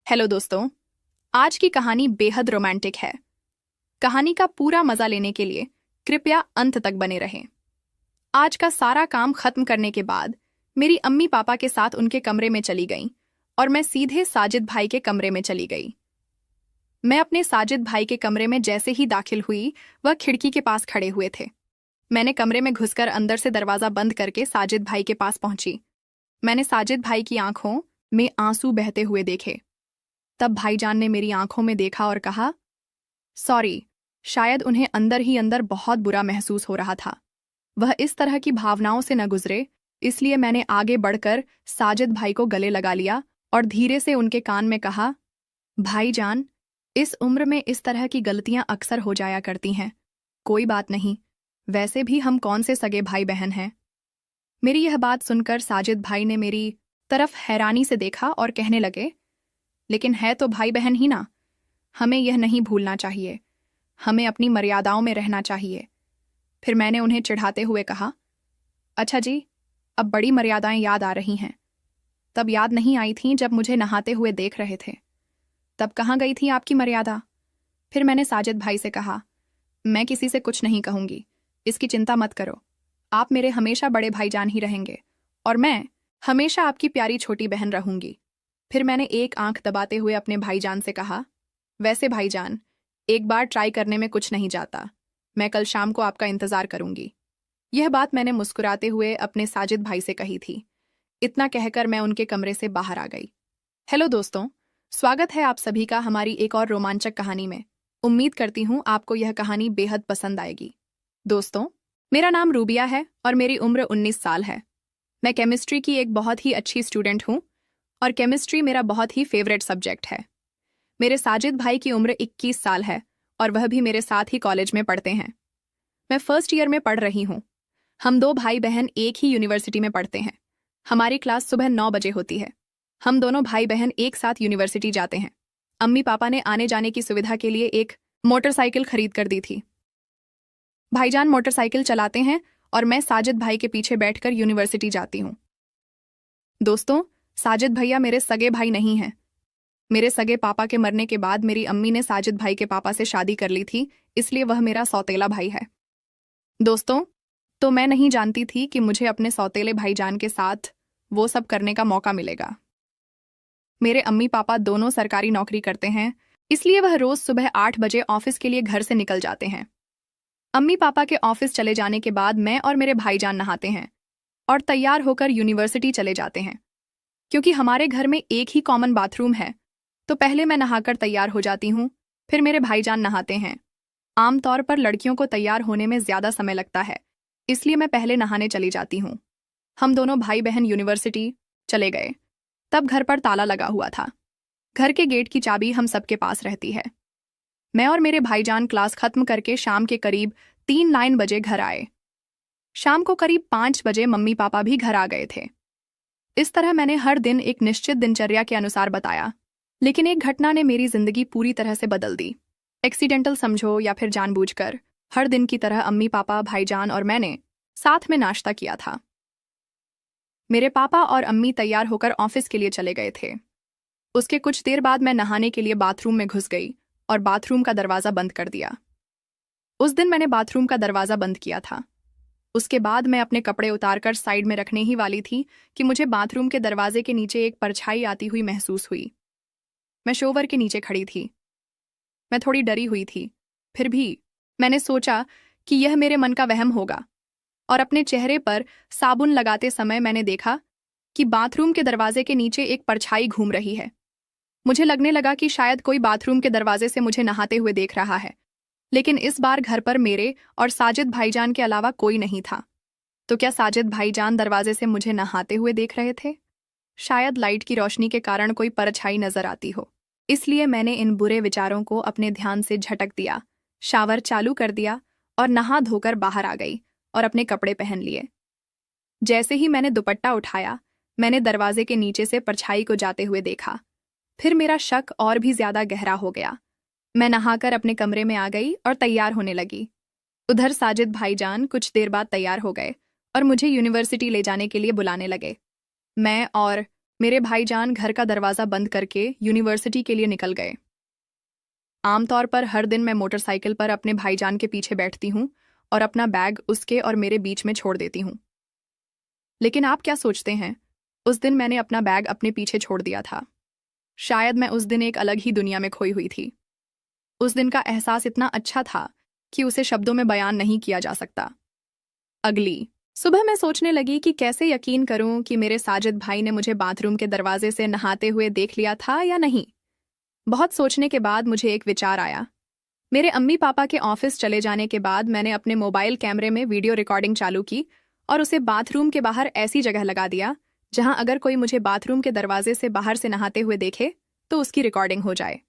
Hello दोस्तों। आज की कहानी बेहद रोमांटिक है। कहानी का पूरा मजा लेने के लिए कृपया अंत तक बने रहें। आज का सारा काम खत्म करने के बाद मेरी अम्मी पापा के साथ उनके कमरे में चली गईं और मैं सीधे साजिद भाई के कमरे में चली गई। मैं अपने साजिद भाई के कमरे में जैसे ही दाखिल हुई, वह खिड़की के पास खड़े हुए थे। मैंने कमरे में घुसकर अंदर से दरवाजा बंद करके साजिद भाई के पास पहुंची। मैंने साजिद भाई की आंखों में आंसू बहते हुए देखे। तब भाईजान ने मेरी आंखों में देखा और कहा, सॉरी। शायद उन्हें अंदर ही अंदर बहुत बुरा महसूस हो रहा था। वह इस तरह की भावनाओं से न गुजरे, इसलिए मैंने आगे बढ़कर साजिद भाई को गले लगा लिया और धीरे से उनके कान में कहा, भाईजान, इस उम्र में इस तरह की गलतियां अक्सर हो जाया करती हैं। कोई बात नहीं, वैसे भी हम कौन से सगे भाई बहन हैं। मेरी यह बात सुनकर साजिद भाई ने मेरी तरफ हैरानी से देखा और कहने लगे, लेकिन है तो भाई बहन ही ना। हमें यह नहीं भूलना चाहिए। हमें अपनी मर्यादाओं में रहना चाहिए। फिर मैंने उन्हें चिढ़ाते हुए कहा, अच्छा जी, अब बड़ी मर्यादाएं याद आ रही हैं। तब याद नहीं आई थीं जब मुझे नहाते हुए देख रहे थे। तब कहाँ गई थी आपकी मर्यादा? फिर मैंने साजिद भाई से कहा, मैं किसी से कुछ नहीं कहूंगी, इसकी चिंता मत करो। आप मेरे हमेशा बड़े भाईजान ही रहेंगे और मैं हमेशा आपकी प्यारी छोटी बहन रहूंगी। फिर मैंने एक आंख दबाते हुए अपने भाईजान से कहा, वैसे भाईजान, एक बार ट्राई करने में कुछ नहीं जाता। मैं कल शाम को आपका इंतजार करूंगी। यह बात मैंने मुस्कुराते हुए अपने साजिद भाई से कही थी। इतना कहकर मैं उनके कमरे से बाहर आ गई। हेलो दोस्तों, स्वागत है आप सभी का हमारी एक और रोमांचक कहानी में। उम्मीद करती हूँ आपको यह कहानी बेहद पसंद आएगी। दोस्तों, मेरा नाम रूबिया है और मेरी उम्र 19 साल है। मैं केमिस्ट्री की एक बहुत ही अच्छी स्टूडेंट हूँ और केमिस्ट्री मेरा बहुत ही फेवरेट सब्जेक्ट है। मेरे साजिद भाई की उम्र 21 साल है और वह भी मेरे साथ ही कॉलेज में पढ़ते हैं। मैं फर्स्ट ईयर में पढ़ रही हूँ। हम दो भाई बहन एक ही यूनिवर्सिटी में पढ़ते हैं। हमारी क्लास सुबह 9 बजे होती है। हम दोनों भाई बहन एक साथ यूनिवर्सिटी जाते हैं। अम्मी पापा ने आने जाने की सुविधा के लिए एक मोटरसाइकिल खरीद कर दी थी। भाईजान मोटरसाइकिल चलाते हैं और मैं साजिद भाई के पीछे बैठकर यूनिवर्सिटी जाती हूँ। दोस्तों, साजिद भैया मेरे सगे भाई नहीं हैं। मेरे सगे पापा के मरने के बाद मेरी अम्मी ने साजिद भाई के पापा से शादी कर ली थी, इसलिए वह मेरा सौतेला भाई है। दोस्तों, तो मैं नहीं जानती थी कि मुझे अपने सौतेले भाईजान के साथ वो सब करने का मौका मिलेगा। मेरे अम्मी पापा दोनों सरकारी नौकरी करते हैं, इसलिए वह रोज सुबह 8 बजे ऑफिस के लिए घर से निकल जाते हैं। अम्मी पापा के ऑफिस चले जाने के बाद मैं और मेरे भाईजान नहाते हैं और तैयार होकर यूनिवर्सिटी चले जाते हैं। क्योंकि हमारे घर में एक ही कॉमन बाथरूम है, तो पहले मैं नहाकर तैयार हो जाती हूँ, फिर मेरे भाईजान नहाते हैं। आमतौर पर लड़कियों को तैयार होने में ज्यादा समय लगता है, इसलिए मैं पहले नहाने चली जाती हूँ। हम दोनों भाई बहन यूनिवर्सिटी चले गए। तब घर पर ताला लगा हुआ था। घर के गेट की चाबी हम सबके पास रहती है। मैं और मेरे भाईजान क्लास खत्म करके शाम के करीब 3 बजे घर आए। शाम को करीब 5 बजे मम्मी पापा भी घर आ गए थे। इस तरह मैंने हर दिन एक निश्चित दिनचर्या के अनुसार बताया, लेकिन एक घटना ने मेरी जिंदगी पूरी तरह से बदल दी। एक्सीडेंटल समझो या फिर जानबूझकर, हर दिन की तरह अम्मी पापा, भाईजान और मैंने साथ में नाश्ता किया था। मेरे पापा और अम्मी तैयार होकर ऑफिस के लिए चले गए थे। उसके कुछ देर बाद मैं नहाने के लिए बाथरूम में घुस गई और बाथरूम का दरवाजा बंद कर दिया। उस दिन मैंने बाथरूम का दरवाजा बंद किया था। उसके बाद मैं अपने कपड़े उतारकर साइड में रखने ही वाली थी कि मुझे बाथरूम के दरवाजे के नीचे एक परछाई आती हुई महसूस हुई। मैं शोवर के नीचे खड़ी थी। मैं थोड़ी डरी हुई थी, फिर भी मैंने सोचा कि यह मेरे मन का वहम होगा और अपने चेहरे पर साबुन लगाते समय मैंने देखा कि बाथरूम के दरवाजे के नीचे एक परछाई घूम रही है। मुझे लगने लगा कि शायद कोई बाथरूम के दरवाजे से मुझे नहाते हुए देख रहा है, लेकिन इस बार घर पर मेरे और साजिद भाईजान के अलावा कोई नहीं था। तो क्या साजिद भाईजान दरवाजे से मुझे नहाते हुए देख रहे थे? शायद लाइट की रोशनी के कारण कोई परछाई नजर आती हो। इसलिए मैंने इन बुरे विचारों को अपने ध्यान से झटक दिया, शावर चालू कर दिया और नहा धोकर बाहर आ गई और अपने कपड़े पहन लिए। जैसे ही मैंने दुपट्टा उठाया, मैंने दरवाजे के नीचे से परछाई को जाते हुए देखा। फिर मेरा शक और भी ज्यादा गहरा हो गया। मैं नहाकर अपने कमरे में आ गई और तैयार होने लगी। उधर साजिद भाईजान कुछ देर बाद तैयार हो गए और मुझे यूनिवर्सिटी ले जाने के लिए बुलाने लगे। मैं और मेरे भाईजान घर का दरवाज़ा बंद करके यूनिवर्सिटी के लिए निकल गए। आमतौर पर हर दिन मैं मोटरसाइकिल पर अपने भाईजान के पीछे बैठती हूँ और अपना बैग उसके और मेरे बीच में छोड़ देती हूँ। लेकिन आप क्या सोचते हैं? उस दिन मैंने अपना बैग अपने पीछे छोड़ दिया था। शायद मैं उस दिन एक अलग ही दुनिया में खोई हुई थी। उस दिन का एहसास इतना अच्छा था कि उसे शब्दों में बयान नहीं किया जा सकता। अगली सुबह मैं सोचने लगी कि कैसे यकीन करूं कि मेरे साजिद भाई ने मुझे बाथरूम के दरवाजे से नहाते हुए देख लिया था या नहीं। बहुत सोचने के बाद मुझे एक विचार आया। मेरे अम्मी पापा के ऑफिस चले जाने के बाद मैंने अपने मोबाइल कैमरे में वीडियो रिकॉर्डिंग चालू की और उसे बाथरूम के बाहर ऐसी जगह लगा दिया जहां अगर कोई मुझे बाथरूम के दरवाजे से बाहर से नहाते हुए देखे तो उसकी रिकॉर्डिंग हो जाए।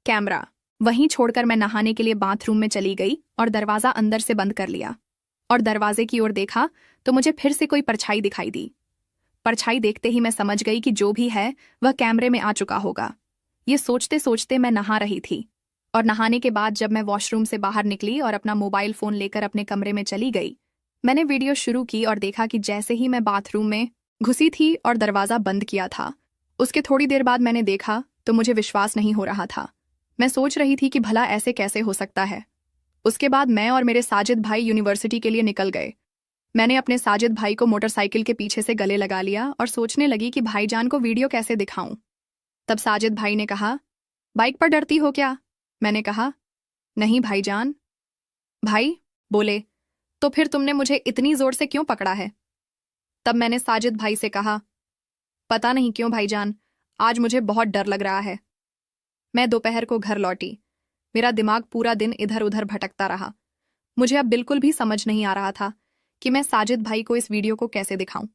कैमरा वहीं छोड़कर मैं नहाने के लिए बाथरूम में चली गई और दरवाजा अंदर से बंद कर लिया और दरवाजे की ओर देखा तो मुझे फिर से कोई परछाई दिखाई दी। परछाई देखते ही मैं समझ गई कि जो भी है वह कैमरे में आ चुका होगा। ये सोचते सोचते मैं नहा रही थी और नहाने के बाद जब मैं वॉशरूम से बाहर निकली और अपना मोबाइल फोन लेकर अपने कमरे में चली गई, मैंने वीडियो शुरू की और देखा कि जैसे ही मैं बाथरूम में घुसी थी और दरवाज़ा बंद किया था, उसके थोड़ी देर बाद मैंने देखा तो मुझे विश्वास नहीं हो रहा था। मैं सोच रही थी कि भला ऐसे कैसे हो सकता है। उसके बाद मैं और मेरे साजिद भाई यूनिवर्सिटी के लिए निकल गए। मैंने अपने साजिद भाई को मोटरसाइकिल के पीछे से गले लगा लिया और सोचने लगी कि भाईजान को वीडियो कैसे दिखाऊं। तब साजिद भाई ने कहा, बाइक पर डरती हो क्या? मैंने कहा, नहीं भाईजान। भाई बोले, तो फिर तुमने मुझे इतनी जोर से क्यों पकड़ा है? तब मैंने साजिद भाई से कहा, पता नहीं क्यों भाईजान, आज मुझे बहुत डर लग रहा है। मैं दोपहर को घर लौटी। मेरा दिमाग पूरा दिन इधर उधर भटकता रहा। मुझे अब बिल्कुल भी समझ नहीं आ रहा था कि मैं साजिद भाई को इस वीडियो को कैसे दिखाऊं।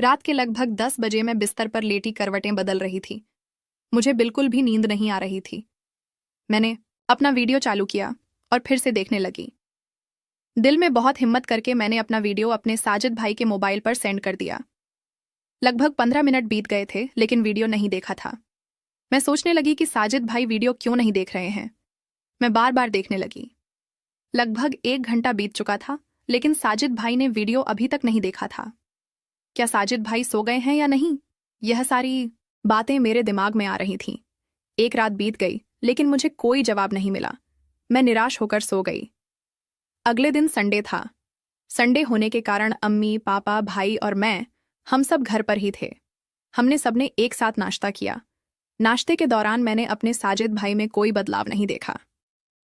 रात के लगभग 10 बजे मैं बिस्तर पर लेटी करवटें बदल रही थी। मुझे बिल्कुल भी नींद नहीं आ रही थी। मैंने अपना वीडियो चालू किया और फिर से देखने लगी। दिल में बहुत हिम्मत करके मैंने अपना वीडियो अपने साजिद भाई के मोबाइल पर सेंड कर दिया। लगभग 15 मिनट बीत गए थे लेकिन वीडियो नहीं देखा था। मैं सोचने लगी कि साजिद भाई वीडियो क्यों नहीं देख रहे हैं। मैं बार बार देखने लगी। लगभग 1 घंटा बीत चुका था लेकिन साजिद भाई ने वीडियो अभी तक नहीं देखा था। क्या साजिद भाई सो गए हैं या नहीं? यह सारी बातें मेरे दिमाग में आ रही थीं। एक रात बीत गई लेकिन मुझे कोई जवाब नहीं मिला। मैं निराश होकर सो गई। अगले दिन संडे था। संडे होने के कारण अम्मी, पापा, भाई और मैं हम सब घर पर ही थे। हमने सबने एक साथ नाश्ता किया। नाश्ते के दौरान मैंने अपने साजिद भाई में कोई बदलाव नहीं देखा।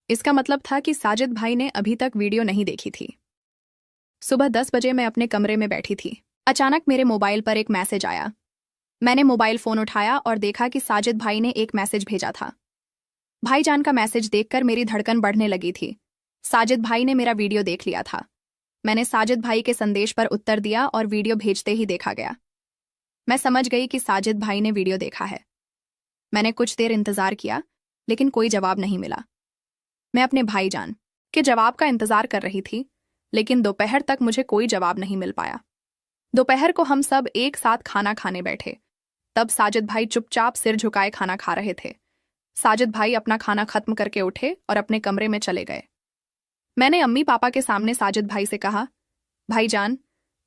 इसका मतलब था कि साजिद भाई ने अभी तक वीडियो नहीं देखी थी। सुबह 10 बजे मैं अपने कमरे में बैठी थी। अचानक मेरे मोबाइल पर एक मैसेज आया। मैंने मोबाइल फोन उठाया और देखा कि साजिद भाई ने एक मैसेज भेजा था। भाईजान का मैसेज देखकर मेरी धड़कन बढ़ने लगी थी। साजिद भाई ने मेरा वीडियो देख लिया था। मैंने साजिद भाई के संदेश पर उत्तर दिया और वीडियो भेजते ही देखा गया। मैं समझ गई कि साजिद भाई ने वीडियो देखा है। मैंने कुछ देर इंतजार किया लेकिन कोई जवाब नहीं मिला। मैं अपने भाईजान के जवाब का इंतजार कर रही थी लेकिन दोपहर तक मुझे कोई जवाब नहीं मिल पाया। दोपहर को हम सब एक साथ खाना खाने बैठे। तब साजिद भाई चुपचाप सिर झुकाए खाना खा रहे थे। साजिद भाई अपना खाना खत्म करके उठे और अपने कमरे में चले गए। मैंने अम्मी पापा के सामने साजिद भाई से कहा, भाईजान,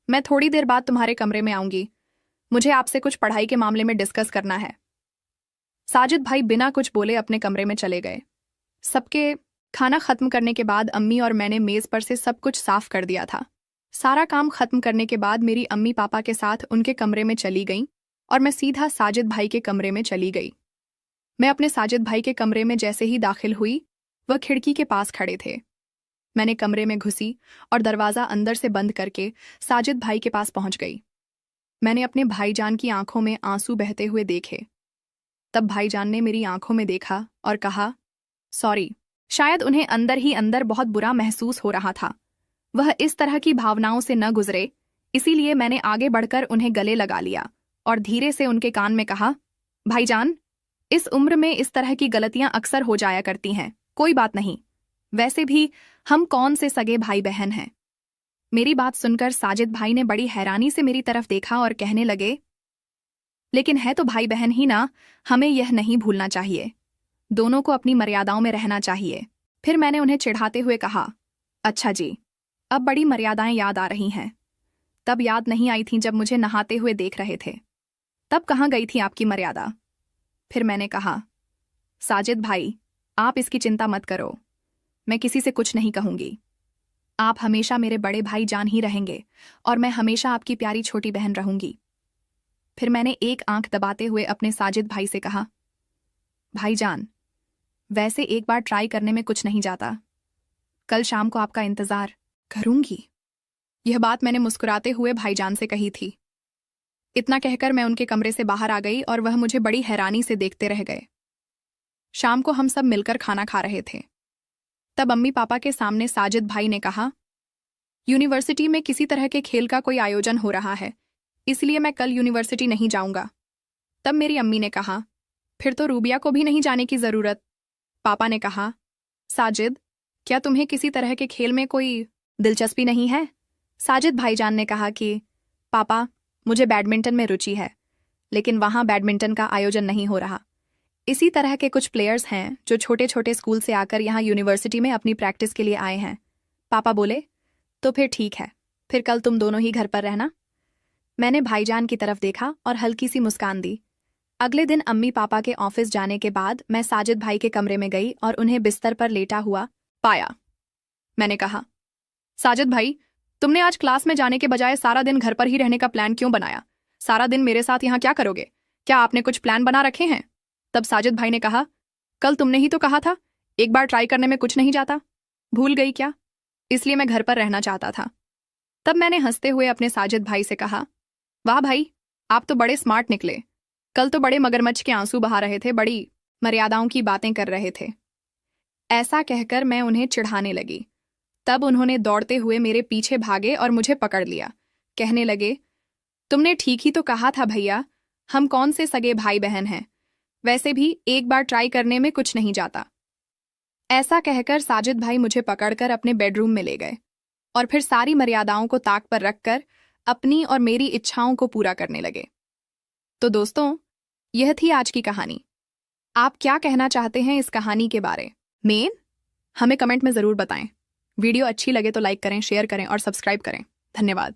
मैं थोड़ी देर बाद तुम्हारे कमरे में आऊंगी। मुझे आपसे कुछ पढ़ाई के मामले में डिस्कस करना है। साजिद भाई बिना कुछ बोले अपने कमरे में चले गए। सबके खाना खत्म करने के बाद अम्मी और मैंने मेज पर से सब कुछ साफ कर दिया था। सारा काम खत्म करने के बाद मेरी अम्मी पापा के साथ उनके कमरे में चली गईं और मैं सीधा साजिद भाई के कमरे में चली गई। मैं अपने साजिद भाई के कमरे में जैसे ही दाखिल हुई, वह खिड़की के पास खड़े थे। मैंने कमरे में घुसी और दरवाज़ा अंदर से बंद करके साजिद भाई के पास पहुंच गई। मैंने अपने भाईजान की आंखों में आंसू बहते हुए देखे। तब भाईजान ने मेरी आंखों में देखा और कहा, सॉरी। शायद उन्हें अंदर ही अंदर बहुत बुरा महसूस हो रहा था। वह इस तरह की भावनाओं से न गुजरे, इसीलिए मैंने आगे बढ़कर उन्हें गले लगा लिया और धीरे से उनके कान में कहा, भाईजान, इस उम्र में इस तरह की गलतियां अक्सर हो जाया करती हैं, कोई बात नहीं। वैसे भी हम कौन से सगे भाई बहन हैं। मेरी बात सुनकर साजिद भाई ने बड़ी हैरानी से मेरी तरफ देखा और कहने लगे, लेकिन है तो भाई बहन ही ना, हमें यह नहीं भूलना चाहिए। दोनों को अपनी मर्यादाओं में रहना चाहिए। फिर मैंने उन्हें चिढ़ाते हुए कहा, अच्छा जी, अब बड़ी मर्यादाएं याद आ रही हैं। तब याद नहीं आई थीं जब मुझे नहाते हुए देख रहे थे। तब कहाँ गई थी आपकी मर्यादा? फिर मैंने कहा, साजिद भाई, आप इसकी चिंता मत करो, मैं किसी से कुछ नहीं कहूंगी। आप हमेशा मेरे बड़े भाई जान ही रहेंगे और मैं हमेशा आपकी प्यारी छोटी बहन रहूंगी। फिर मैंने एक आंख दबाते हुए अपने साजिद भाई से कहा, भाईजान, वैसे एक बार ट्राई करने में कुछ नहीं जाता। कल शाम को आपका इंतजार करूंगी। यह बात मैंने मुस्कुराते हुए भाईजान से कही थी। इतना कहकर मैं उनके कमरे से बाहर आ गई और वह मुझे बड़ी हैरानी से देखते रह गए। शाम को हम सब मिलकर खाना खा रहे थे। तब अम्मी पापा के सामने साजिद भाई ने कहा, यूनिवर्सिटी में किसी तरह के खेल का कोई आयोजन हो रहा है, इसलिए मैं कल यूनिवर्सिटी नहीं जाऊंगा। तब मेरी अम्मी ने कहा, फिर तो रूबिया को भी नहीं जाने की जरूरत। पापा ने कहा, साजिद, क्या तुम्हें किसी तरह के खेल में कोई दिलचस्पी नहीं है? साजिद भाईजान ने कहा कि पापा, मुझे बैडमिंटन में रुचि है, लेकिन वहां बैडमिंटन का आयोजन नहीं हो रहा। इसी तरह के कुछ प्लेयर्स हैं जो छोटे छोटे स्कूल से आकर यहाँ यूनिवर्सिटी में अपनी प्रैक्टिस के लिए आए हैं। पापा बोले, तो फिर ठीक है, फिर कल तुम दोनों ही घर पर रहना। मैंने भाईजान की तरफ देखा और हल्की सी मुस्कान दी। अगले दिन अम्मी पापा के ऑफिस जाने के बाद मैं साजिद भाई के कमरे में गई और उन्हें बिस्तर पर लेटा हुआ पाया। मैंने कहा, साजिद भाई, तुमने आज क्लास में जाने के बजाय सारा दिन घर पर ही रहने का प्लान क्यों बनाया? सारा दिन मेरे साथ यहाँ क्या करोगे? क्या आपने कुछ प्लान बना रखे हैं? तब साजिद भाई ने कहा, कल तुमने ही तो कहा था एक बार ट्राई करने में कुछ नहीं जाता। भूल गई क्या? इसलिए मैं घर पर रहना चाहता था। तब मैंने हंसते हुए अपने साजिद भाई से कहा, वाह भाई, आप तो बड़े स्मार्ट निकले। कल तो बड़े मगरमच्छ के आंसू बहा रहे थे, बड़ी मर्यादाओं की बातें कर रहे थे। ऐसा कहकर मैं उन्हें चिढ़ाने लगी। तब उन्होंने दौड़ते हुए मेरे पीछे भागे और मुझे पकड़ लिया। कहने लगे, तुमने ठीक ही तो कहा था भैया, हम कौन से सगे भाई बहन हैं? वैसे भी एक बार ट्राई करने में कुछ नहीं जाता। ऐसा कहकर साजिद भाई मुझे पकड़कर अपने बेडरूम में ले गए और फिर सारी मर्यादाओं को ताक पर रखकर अपनी और मेरी इच्छाओं को पूरा करने लगे। तो दोस्तों, यह थी आज की कहानी। आप क्या कहना चाहते हैं इस कहानी के बारे में? हमें कमेंट में ज़रूर बताएं। वीडियो अच्छी लगे तो लाइक करें, शेयर करें और सब्सक्राइब करें। धन्यवाद।